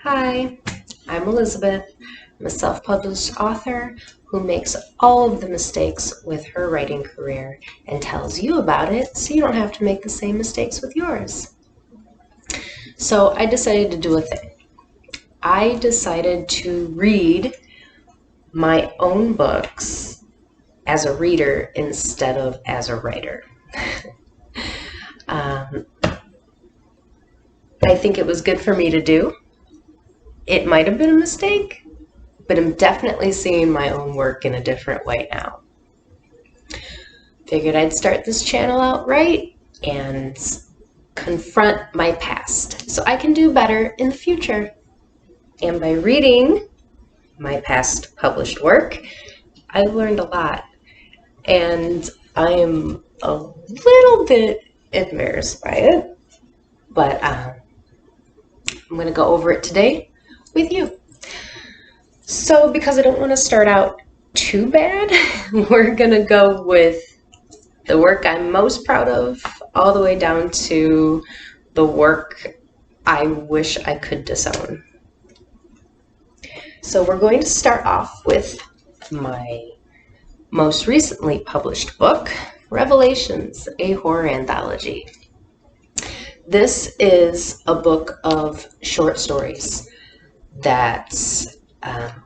Hi, I'm Elizabeth. I'm a self-published author who makes all of the mistakes with her writing career and tells you about it so you don't have to make the same mistakes with yours. So I decided to do a thing. I decided to read my own books as a reader instead of as a writer. I think it was good for me to do. It might have been a mistake, but I'm definitely seeing my own work in a different way now. Figured I'd start this channel out right and confront my past so I can do better in the future. And by reading my past published work, I've learned a lot. And I am a little bit embarrassed by it, but I'm going to go over it today with you. So because I don't want to start out too bad, we're going to go with the work I'm most proud of all the way down to the work I wish I could disown. So we're going to start off with my most recently published book, Revelations, a horror anthology. This is a book of short stories that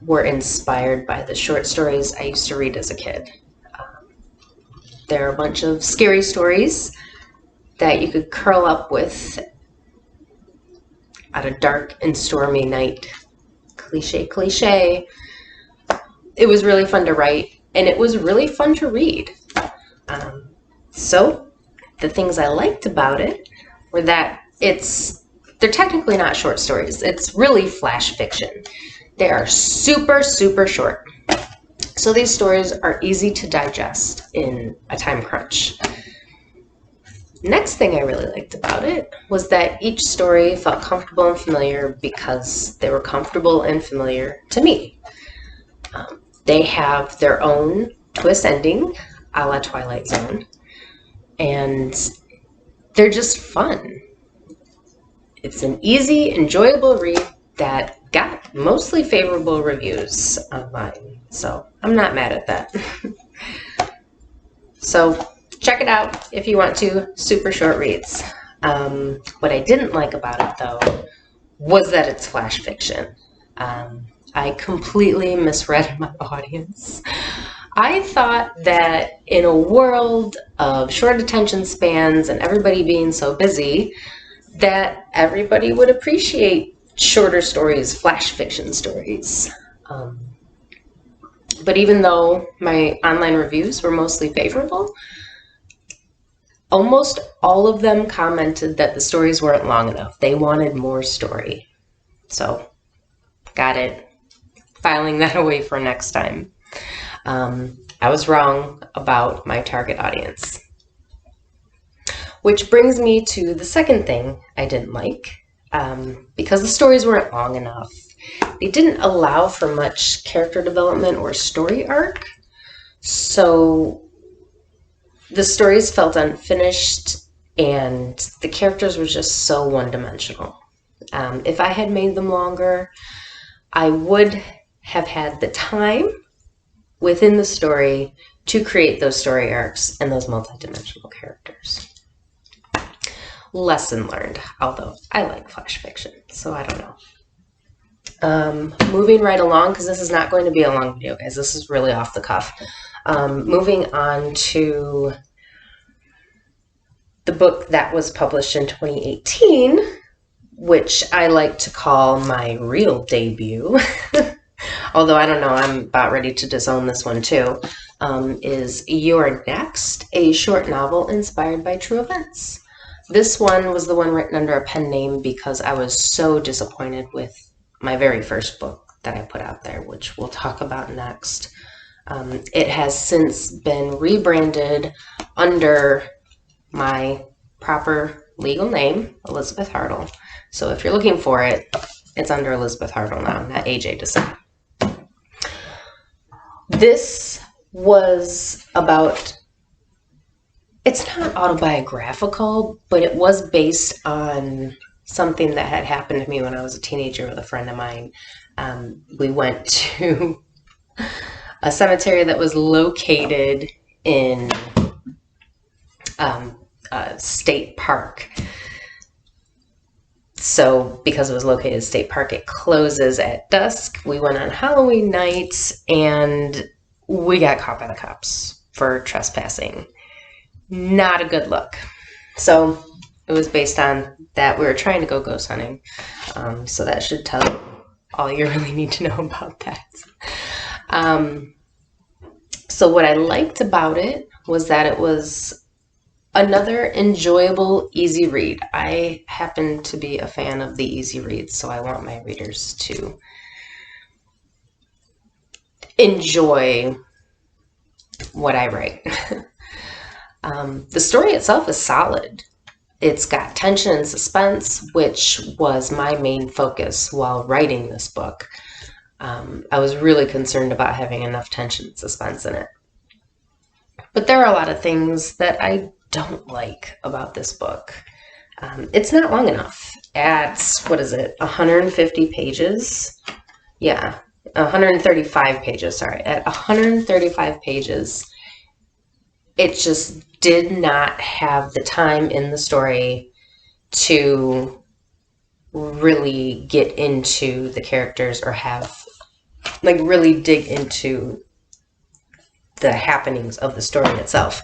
were inspired by the short stories I used to read as a kid. There are a bunch of scary stories that you could curl up with on a dark and stormy night. Cliche. It was really fun to write, and it was really fun to read. So the things I liked about it were that they're technically not short stories. It's really flash fiction. They are super short. So these stories are easy to digest in a time crunch. Next thing I really liked about it was that each story felt comfortable and familiar because they were comfortable and familiar to me. They have their own twist ending, a la Twilight Zone, and they're just fun. It's an easy, enjoyable read that got mostly favorable reviews online, so I'm not mad at that. So check it out if you want to. Super short reads. What I didn't like about it, though, was that it's flash fiction. I completely misread my audience. I thought that in a world of short attention spans and everybody being so busy, that everybody would appreciate shorter stories, flash fiction stories. But even though my online reviews were mostly favorable, almost all of them commented that the stories weren't long enough. They wanted more story. So, got it. Filing that away for next time. I was wrong about my target audience. Which brings me to the second thing I didn't like. Because the stories weren't long enough. They didn't allow for much character development or story arc. So the stories felt unfinished and the characters were just so one-dimensional. If I had made them longer, I would have had the time within the story to create those story arcs and those multi-dimensional characters. Lesson learned, although I like flash fiction, so I don't know. Moving right along, because this is not going to be a long video, guys. This is really off the cuff. Moving on to the book that was published in 2018, which I like to call my real debut, although I don't know, I'm about ready to disown this one too, is You're Next, a short novel inspired by true events. This one was the one written under a pen name because I was so disappointed with my very first book that I put out there, which we'll talk about next. It has since been rebranded under my proper legal name, Elizabeth Hartle. So if you're looking for it, it's under Elizabeth Hartle now, not AJ DeSay. This was about, it's not autobiographical, but it was based on something that had happened to me when I was a teenager with a friend of mine. We went to a cemetery that was located in a state park. So because it was located in a state park, it closes at dusk. We went on Halloween night and we got caught by the cops for trespassing. Not a good look. So it was based on that. We were trying to go ghost hunting. So that should tell you all you really need to know about that. So what I liked about it was that it was another enjoyable, easy read. I happen to be a fan of the easy reads, so I want my readers to enjoy what I write. The story itself is solid. It's got tension and suspense, which was my main focus while writing this book. I was really concerned about having enough tension and suspense in it. But there are a lot of things that I don't like about this book. It's not long enough. At, 150 pages? Yeah, 135 pages, sorry. At 135 pages, it just did not have the time in the story to really get into the characters or really dig into the happenings of the story itself.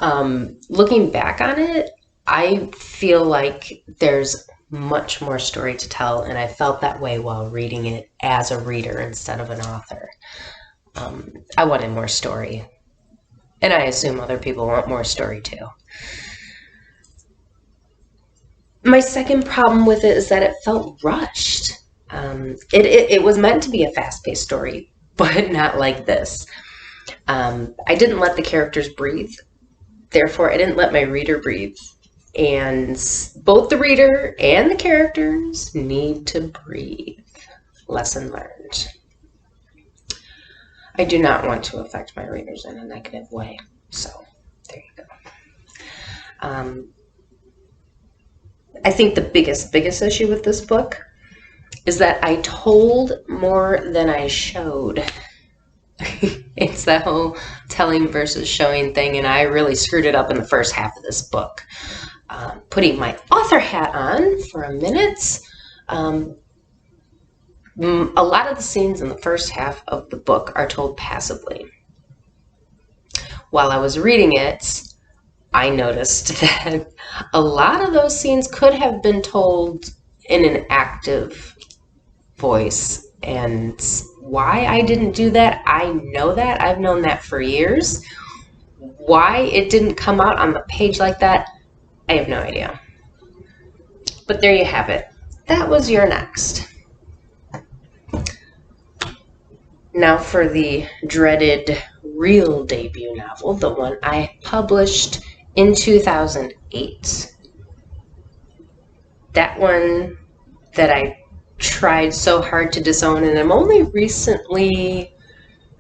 Looking back on it, I feel like there's much more story to tell, and I felt that way while reading it as a reader instead of an author. I wanted more story, and I assume other people want more story too. My second problem with it is that it felt rushed. It was meant to be a fast-paced story, but not like this. I didn't let the characters breathe. Therefore, I didn't let my reader breathe. And both the reader and the characters need to breathe. Lesson learned. I do not want to affect my readers in a negative way. So, there you go. I think the biggest issue with this book is that I told more than I showed. It's that whole telling versus showing thing, and I really screwed it up in the first half of this book. Putting my author hat on for a minute, a lot of the scenes in the first half of the book are told passively. While I was reading it, I noticed that a lot of those scenes could have been told in an active voice, and why I didn't do that, I know that. I've known that for years. Why it didn't come out on the page like that, I have no idea. But there you have it. That was your next. Now for the dreaded real debut novel, the one I published in 2008. That one that I tried so hard to disown, and I'm only recently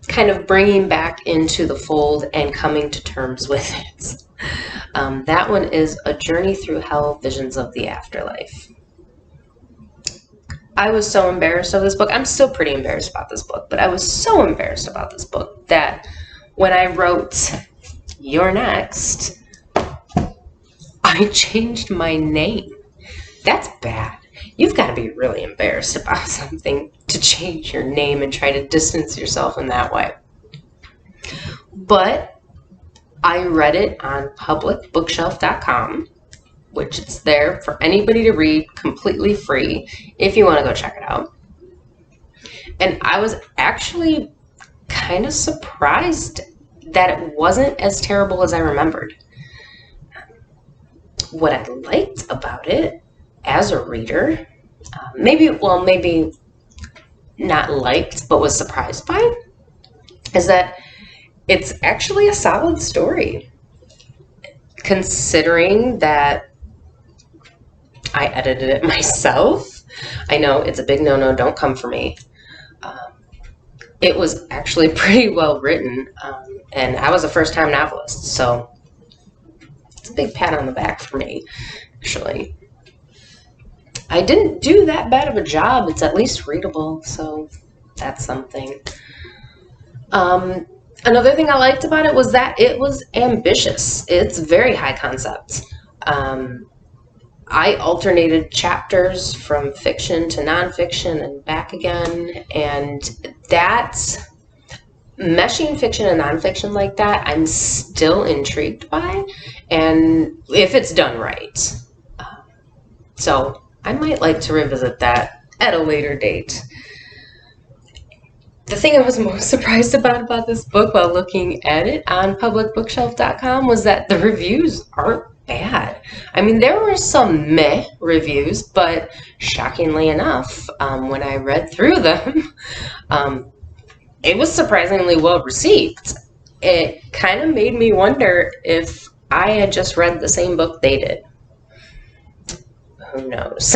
kind of bringing back into the fold and coming to terms with it. That one is A Journey Through Hell, Visions of the Afterlife. I was so embarrassed of this book. I'm still pretty embarrassed about this book, but I was so embarrassed about this book that when I wrote You're Next, I changed my name. That's bad. You've got to be really embarrassed about something to change your name and try to distance yourself in that way. But I read it on publicbookshelf.com, which is there for anybody to read completely free if you want to go check it out. And I was actually kind of surprised that it wasn't as terrible as I remembered. What I liked about it as a reader, maybe not liked, but was surprised by, is that it's actually a solid story. Considering that I edited it myself, I know it's a big no-no, don't come for me. It was actually pretty well written, and I was a first-time novelist, so it's a big pat on the back for me, actually. I didn't do that bad of a job. It's at least readable, so that's something. Another thing I liked about it was that it was ambitious. It's very high concept. I alternated chapters from fiction to nonfiction and back again, and that's meshing fiction and nonfiction like that, I'm still intrigued by, and if it's done right. So I might like to revisit that at a later date. The thing I was most surprised about this book while looking at it on publicbookshelf.com was that the reviews aren't bad. I mean, there were some meh reviews, but shockingly enough, when I read through them, it was surprisingly well received. It kind of made me wonder if I had just read the same book they did. Who knows?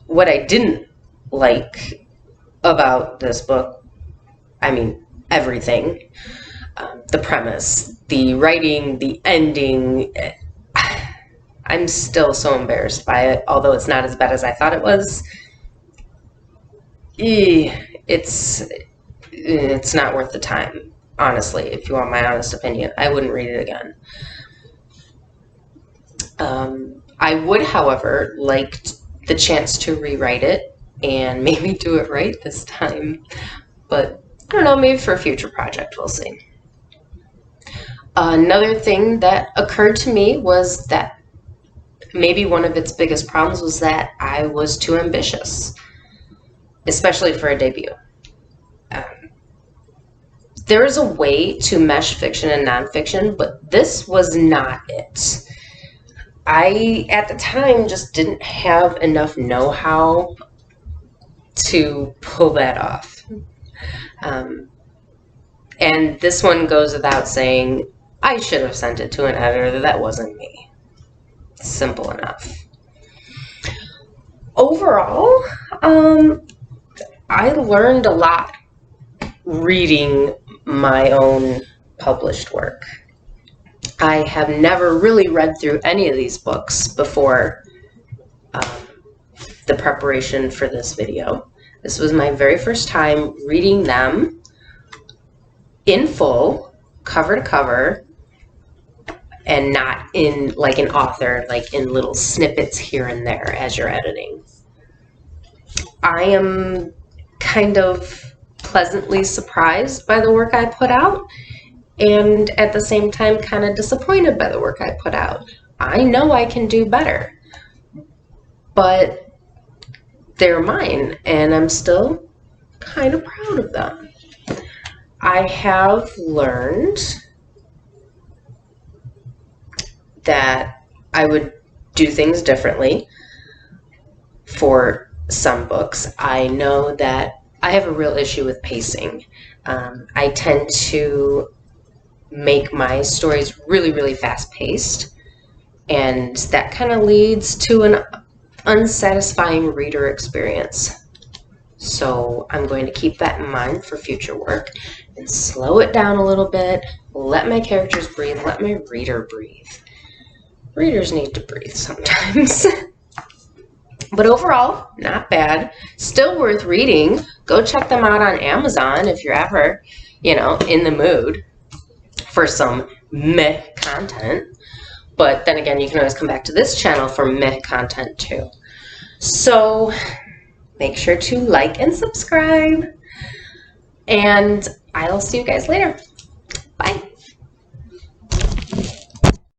What I didn't like about this book, I mean, everything. The premise, the writing, the ending. I'm still so embarrassed by it, although it's not as bad as I thought it was. It's not worth the time, honestly, if you want my honest opinion. I wouldn't read it again. I would, however, like the chance to rewrite it and maybe do it right this time. But I don't know, maybe for a future project, we'll see. Another thing that occurred to me was that maybe one of its biggest problems was that I was too ambitious, especially for a debut. There is a way to mesh fiction and nonfiction, but this was not it. I, at the time, just didn't have enough know-how to pull that off. And this one goes without saying, I should have sent it to an editor. That wasn't me. Simple enough. Overall, I learned a lot reading my own published work. I have never really read through any of these books before the preparation for this video. This was my very first time reading them in full, cover to cover, and not in like an author, like in little snippets here and there as you're editing. I am kind of pleasantly surprised by the work I put out, and at the same time kind of disappointed by the work I put out. I know I can do better, but they're mine, and I'm still kind of proud of them. I have learned that I would do things differently for some books. I know that I have a real issue with pacing. I tend to make my stories really, really fast-paced, and that kind of leads to an unsatisfying reader experience. So I'm going to keep that in mind for future work and slow it down a little bit, let my characters breathe, let my reader breathe. Readers need to breathe sometimes. But overall, not bad. Still worth reading. Go check them out on Amazon if you're ever, in the mood for some meh content. But then again, you can always come back to this channel for meh content too. So make sure to like and subscribe. And I'll see you guys later.